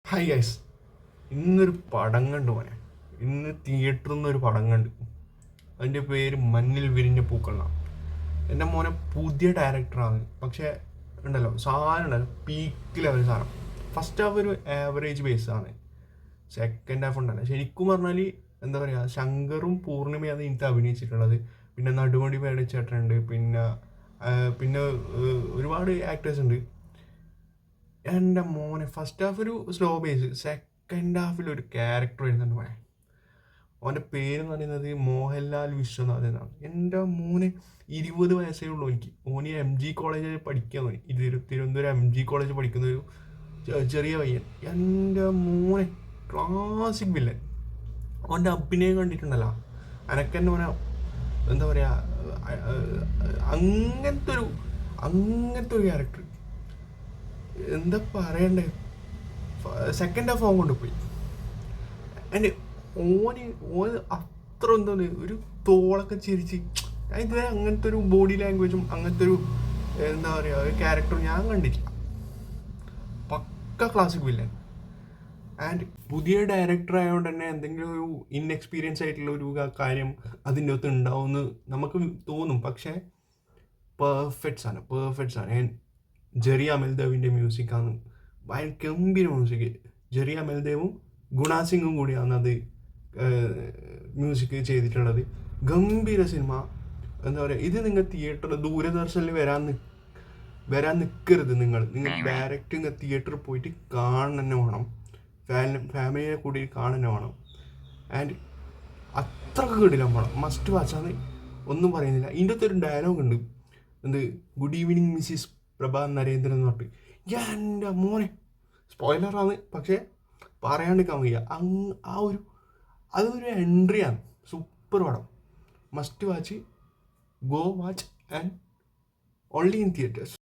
Hi guys, ഇന്നൊരു പടം കണ്ടു മോനെ. ഇന്ന് തിയേറ്ററിൽ നിന്നൊരു പടം കണ്ട്. അതിൻ്റെ പേര് മഞ്ഞിൽ വിരിഞ്ഞ പൂക്കളാണ്. എൻ്റെ മോനെ പുതിയ ഡയറക്ടറാണ്, പക്ഷേ ഉണ്ടല്ലോ സാധനം ഉണ്ടല്ലോ പീക്ക് ലെവൽ സാധനം. ഫസ്റ്റ് ഹാഫ് ഒരു ആവറേജ് ബേസാണ്, സെക്കൻഡ് ഹാഫ് ഉണ്ടല്ലോ ശരിക്കും പറഞ്ഞാൽ എന്താ പറയുക, ശങ്കറും പൂർണിമയാണ് ഇതിനകത്ത് അഭിനയിച്ചിട്ടുള്ളത്. പിന്നെ നടുവണ്ടി പേടിച്ചേട്ടനുണ്ട്, പിന്നെ ഒരുപാട് ആക്ടേഴ്സ് ഉണ്ട്. എൻ്റെ മോനെ ഫസ്റ്റ് ഹാഫ് ഒരു സ്ലോ ബേസ്, സെക്കൻഡ് ഹാഫിൽ ഒരു ക്യാരക്ടർ വരുന്നുണ്ട് മോനെ. അവൻ്റെ പേരെന്ന് പറയുന്നത് മോഹൻലാൽ വിശ്വനാഥ് എന്നാണ്. എൻ്റെ മോന് 20 വയസ്സേ ഉള്ളൂ. ഓന് MG കോളേജിൽ പഠിക്കാൻ തോന്നി. തിരുവനന്തപുരം MG കോളേജിൽ പഠിക്കുന്ന ഒരു ചെറിയ പയ്യൻ. എൻ്റെ മോനെ ക്ലാസിക് വില്ലൻ. അവൻ്റെ അഭിനയം കണ്ടിട്ടുണ്ടല്ലോ, അനക്കെന്നെ മോനെ എന്താ പറയുക, അങ്ങനത്തെ ഒരു അങ്ങനത്തെ ഒരു ക്യാരക്ടർ എന്താ പറയണ്ടേ. സെക്കൻഡ് ഹാഫ് അവൻ കൊണ്ടുപോയി. എൻ്റെ ഓന് അത്ര എന്തോന്ന് ഒരു തോളൊക്കെ ചിരിച്ച്. ഞാൻ ഇതുവരെ അങ്ങനത്തെ ഒരു ബോഡി ലാംഗ്വേജും അങ്ങനത്തെ ഒരു എന്താ പറയുക ഒരു ക്യാരക്ടർ ഞാൻ കണ്ടിട്ടില്ല. പക്ക ക്ലാസിക് വില്ലൻ. ആൻഡ് പുതിയ ഡയറക്ടർ ആയതുകൊണ്ട് തന്നെ എന്തെങ്കിലും ഒരു ഇൻഎക്സ്പീരിയൻസ് ആയിട്ടുള്ള ഒരു കാര്യം അതിൻ്റെ അകത്ത് ഉണ്ടാവുമെന്ന് നമുക്ക് തോന്നും. പക്ഷേ പെർഫെക്റ്റ്സ് ആണ്. ജെറി അമൽദേവിൻ്റെ മ്യൂസിക്കാണ്, ഗംഭീര മ്യൂസിക്. ജെറി അമൽദേവും ഗുണാസിംഗും കൂടിയാണ് അത് മ്യൂസിക് ചെയ്തിട്ടുള്ളത്. ഗംഭീര സിനിമ. എന്താ പറയുക, ഇത് നിങ്ങൾ തിയേറ്ററിൽ ദൂരദർശനിൽ വരാൻ നിൽക്കരുത്. നിങ്ങൾ ഡയറക്റ്റ് ഇങ്ങനെ തിയേറ്ററിൽ പോയിട്ട് കാണുക തന്നെ വേണം. ഫാമിലിയെ കൂടി കാണുക തന്നെ വേണം. ആൻഡ് അത്രക്ക് കിടിലം പടം, മസ്റ്റ് വാച്ചാന്ന് ഒന്നും പറയുന്നില്ല. ഇതിൻ്റെ അകത്തൊരു ഡയലോഗ് ഉണ്ട്, എന്ത് ഗുഡ് ഈവനിങ് മിസ്സിസ് പ്രഭാ നരേന്ദ്രൻ എന്ന് പറഞ്ഞിട്ട്. എൻ്റെ മോനെ സ്പോയിലറാണ്, പക്ഷേ പറയാണ്ടിരിക്കാൻ വയ്യ. അതൊരു എൻട്രിയാണ്. സൂപ്പർ പടം, must watch. Go watch and only in theatres.